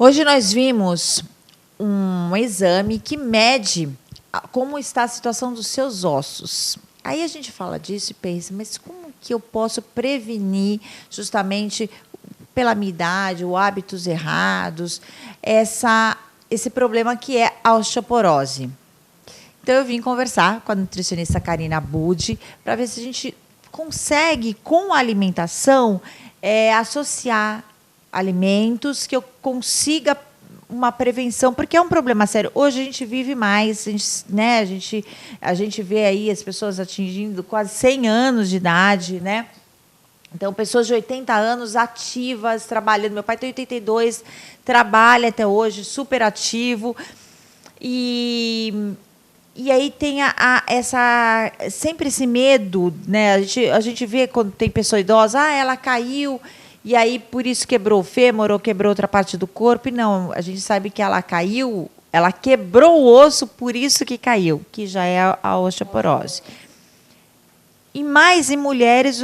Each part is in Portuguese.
Hoje nós vimos um exame que mede como está a situação dos seus ossos. Aí a gente fala disso e pensa, mas como que eu posso prevenir justamente pela minha idade, ou hábitos errados, esse problema que é a osteoporose? Então, eu vim conversar com a nutricionista Karina Budi para ver se a gente consegue, com a alimentação, associar alimentos que eu consiga uma prevenção, porque é um problema sério. Hoje a gente vive mais, a gente vê aí as pessoas atingindo quase 100 anos de idade, né? Então, pessoas de 80 anos ativas, trabalhando. Meu pai tem 82, trabalha até hoje, super ativo. E aí tem sempre esse medo, né? A gente vê quando tem pessoa idosa, ela caiu, e aí por isso quebrou o fêmur ou quebrou outra parte do corpo. E não, a gente sabe que ela caiu, ela quebrou o osso, por isso que caiu, que já é a osteoporose. E mais em mulheres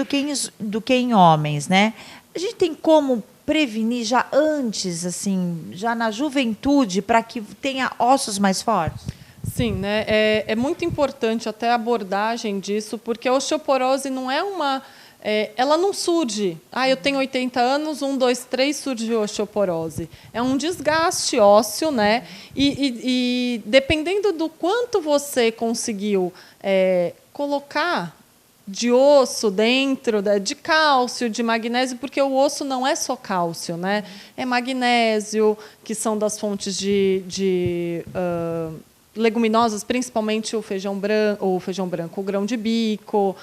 do que em homens, né? A gente tem como prevenir já antes, assim, já na juventude, para que tenha ossos mais fortes? Sim, né? É muito importante até a abordagem disso, porque a osteoporose não é uma... ela não surge. Eu tenho 80 anos, 1, 2, 3, surgiu osteoporose. É um desgaste ósseo, né? E dependendo do quanto você conseguiu colocar de osso dentro, de cálcio, de magnésio, porque o osso não é só cálcio, né? É magnésio, que são das fontes de leguminosas, principalmente o feijão branco, o grão de bico,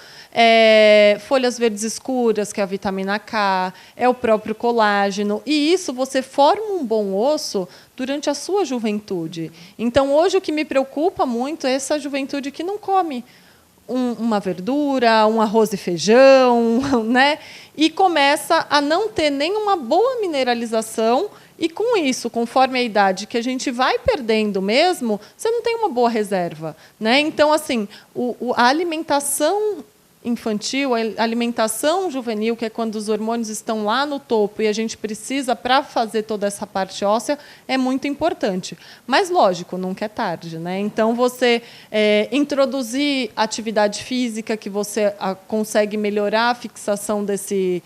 folhas verdes escuras, que é a vitamina K, é o próprio colágeno. E isso você forma um bom osso durante a sua juventude. Então, hoje, o que me preocupa muito é essa juventude que não come uma verdura, um arroz e feijão, né? E começa a não ter nenhuma boa mineralização. E, com isso, conforme a idade que a gente vai perdendo mesmo, você não tem uma boa reserva, né? Então, assim, a alimentação infantil, a alimentação juvenil, que é quando os hormônios estão lá no topo e a gente precisa para fazer toda essa parte óssea, é muito importante. Mas, lógico, nunca é tarde, né? Então, você introduzir atividade física, que você consegue melhorar a fixação desse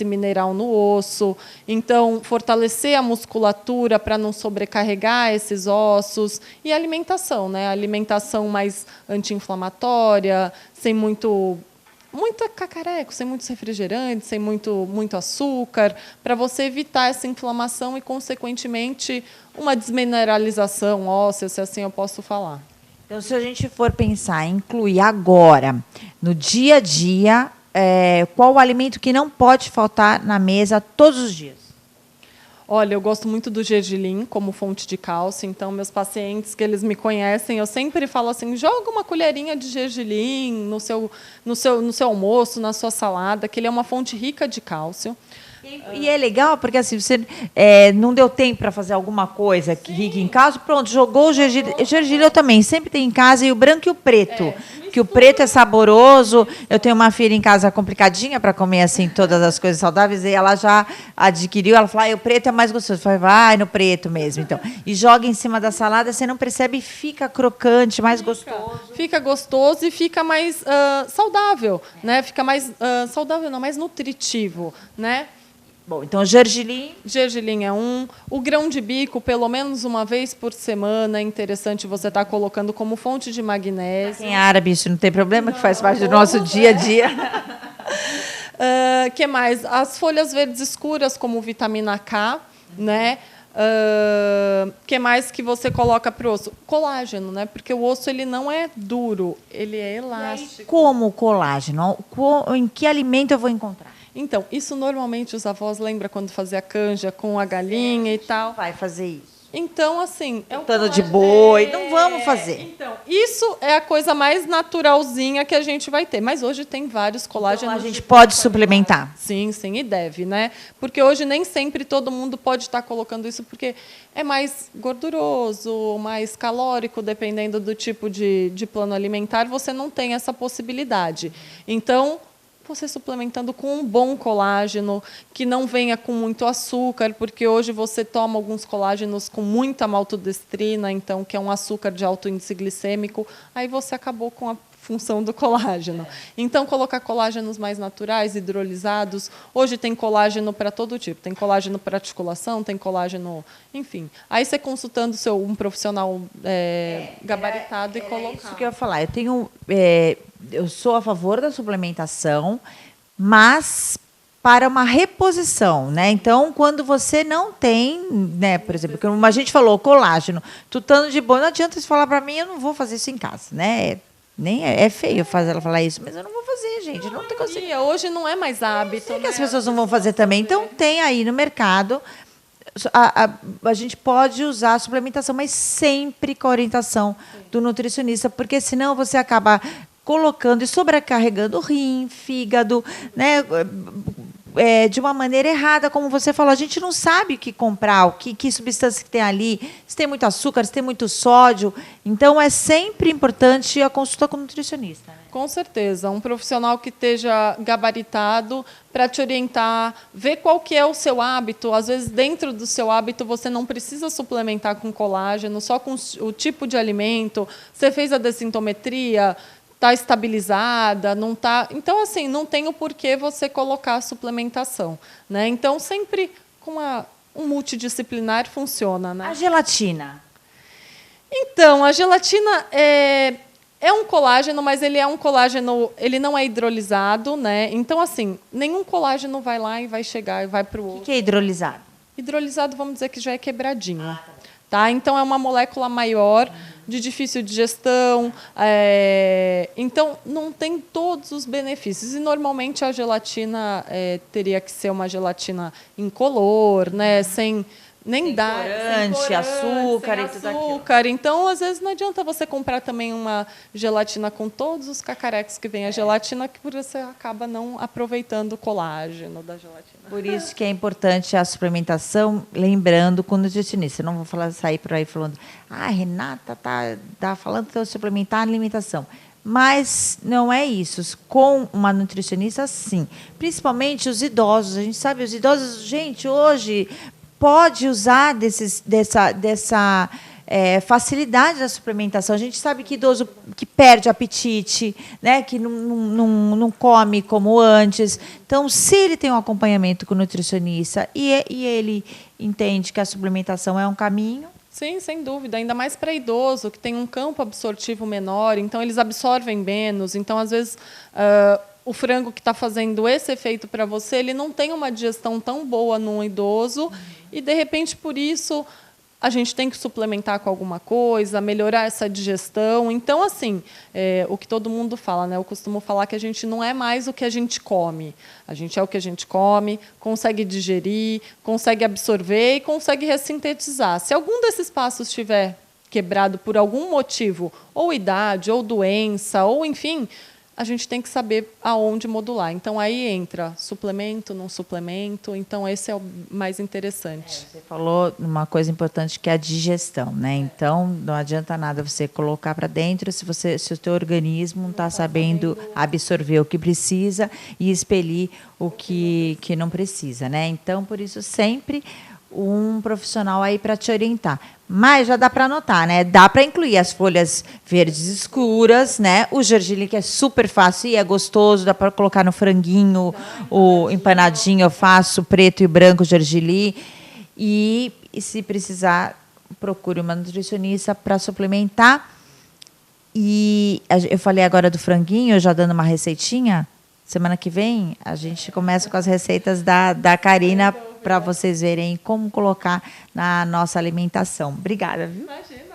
mineral no osso. Então, fortalecer a musculatura para não sobrecarregar esses ossos. E a alimentação, né? A alimentação mais anti-inflamatória, sem muito cacareco, sem muitos refrigerantes, sem muito açúcar, para você evitar essa inflamação e, consequentemente, uma desmineralização óssea, se assim eu posso falar. Então, se a gente for pensar em incluir agora, no dia a dia, qual o alimento que não pode faltar na mesa todos os dias? Olha, eu gosto muito do gergelim como fonte de cálcio. Então, meus pacientes que eles me conhecem, eu sempre falo assim: joga uma colherinha de gergelim no seu almoço, na sua salada, que ele é uma fonte rica de cálcio. E é legal, porque assim, você não deu tempo para fazer alguma coisa rica em cálcio, pronto, jogou o gergelim. Gergelim eu também sempre tenho em casa, e o branco e o preto. Que o preto é saboroso. Eu tenho uma filha em casa complicadinha para comer assim todas as coisas saudáveis, e ela já adquiriu, ela falou: o preto é mais gostoso. Eu falei: vai no preto mesmo, então. E joga em cima da salada, você não percebe, e fica crocante, mais gostoso. Fica gostoso e fica mais saudável, né? Fica mais saudável, não, mais nutritivo, né? Bom, então gergelim. Gergelim é um. O grão de bico, pelo menos uma vez por semana, é interessante você estar colocando como fonte de magnésio. Em árabe isso não tem problema, que faz parte do nosso dia a dia. Que mais? As folhas verdes escuras, como vitamina K, né? Que mais que você coloca para o osso? Colágeno, né? Porque o osso ele não é duro, ele é elástico. Como o colágeno? Em que alimento eu vou encontrar? Então, isso normalmente os avós lembram quando fazia canja com a galinha e tal. Vai fazer isso. Então, assim... É um tano de boi, não vamos fazer. Então, isso é a coisa mais naturalzinha que a gente vai ter. Mas hoje tem vários colágenos. Então, a gente pode suplementar? Sim, e deve, né? Porque hoje nem sempre todo mundo pode estar colocando isso, porque é mais gorduroso, mais calórico, dependendo do tipo de plano alimentar, você não tem essa possibilidade. Então, você suplementando com um bom colágeno, que não venha com muito açúcar, porque hoje você toma alguns colágenos com muita maltodestrina, então, que é um açúcar de alto índice glicêmico, aí você acabou com a função do colágeno. Então, colocar colágenos mais naturais, hidrolisados. Hoje tem colágeno para todo tipo. Tem colágeno para articulação, tem colágeno... Enfim. Aí você consultando um profissional gabaritado e colocar. Isso que eu ia falar. Eu sou a favor da suplementação, mas para uma reposição, né? Então, quando você não tem, né, por exemplo, como a gente falou, colágeno, tutano de boi, não adianta você falar para mim, eu não vou fazer isso em casa, né? Nem é feio fazer ela falar isso, mas eu não vou fazer, gente. Não tem conseguido. Hoje não é mais hábito. Sei que as pessoas não vão fazer também. Então, tem aí no mercado, a gente pode usar a suplementação, mas sempre com a orientação do nutricionista, porque senão você acaba colocando e sobrecarregando o rim, fígado, né? De uma maneira errada, como você falou, a gente não sabe o que comprar, que substância que tem ali, se tem muito açúcar, se tem muito sódio. Então, é sempre importante a consulta com o nutricionista. Né? Com certeza. Um profissional que esteja gabaritado para te orientar, ver qual que é o seu hábito. Às vezes, dentro do seu hábito, você não precisa suplementar com colágeno, só com o tipo de alimento. Você fez a dessintometria, está estabilizada, não está... Então, assim, não tem o porquê você colocar a suplementação. Né? Então, sempre com um multidisciplinar funciona. Né? A gelatina? Então, a gelatina é um colágeno, mas ele é um colágeno, ele não é hidrolisado. Né? Então, assim, nenhum colágeno vai lá e vai chegar e vai para o outro. O que é hidrolisado? Hidrolisado, vamos dizer que já é quebradinho. Tá? Então, é uma molécula maior, de difícil digestão. Então, não tem todos os benefícios. E, normalmente, a gelatina teria que ser uma gelatina incolor, né? Sem corante, açúcar e tudo aquilo. Então, às vezes, não adianta você comprar também uma gelatina com todos os cacarecos que vem a gelatina, que você acaba não aproveitando o colágeno da gelatina. Por isso que é importante a suplementação, lembrando com o nutricionista. Eu não vou sair por aí falando, Renata tá falando que eu suplementar a alimentação. Mas não é isso. Com uma nutricionista, sim. Principalmente os idosos. A gente sabe, os idosos, gente, hoje pode usar dessa facilidade da suplementação. A gente sabe que idoso que perde apetite, né, que não come como antes. Então, se ele tem um acompanhamento com o nutricionista e ele entende que a suplementação é um caminho. Sim, sem dúvida. Ainda mais para idoso, que tem um campo absortivo menor, então eles absorvem menos. Então, às vezes, o frango que está fazendo esse efeito para você, ele não tem uma digestão tão boa num idoso e, de repente, por isso, a gente tem que suplementar com alguma coisa, melhorar essa digestão. Então, assim, o que todo mundo fala, né? Eu costumo falar que a gente não é mais o que a gente come. A gente é o que a gente come, consegue digerir, consegue absorver e consegue ressintetizar. Se algum desses passos estiver quebrado por algum motivo, ou idade, ou doença, ou enfim, a gente tem que saber aonde modular. Então, aí entra suplemento, não suplemento. Então, esse é o mais interessante. Você falou uma coisa importante, que é a digestão, né? Então, não adianta nada você colocar para dentro se o teu organismo não está sabendo absorver o que precisa e expelir o que não precisa, né? Então, por isso, sempre um profissional aí para te orientar. Mas já dá para anotar, né? Dá para incluir as folhas verdes escuras, né? O gergelim, que é super fácil e é gostoso, dá para colocar no franguinho, o empanadinho eu faço, preto e branco gergelim. E se precisar, procure uma nutricionista para suplementar. E eu falei agora do franguinho, já dando uma receitinha. Semana que vem, a gente começa com as receitas da Karina, para vocês verem como colocar na nossa alimentação. Obrigada, viu? Imagina.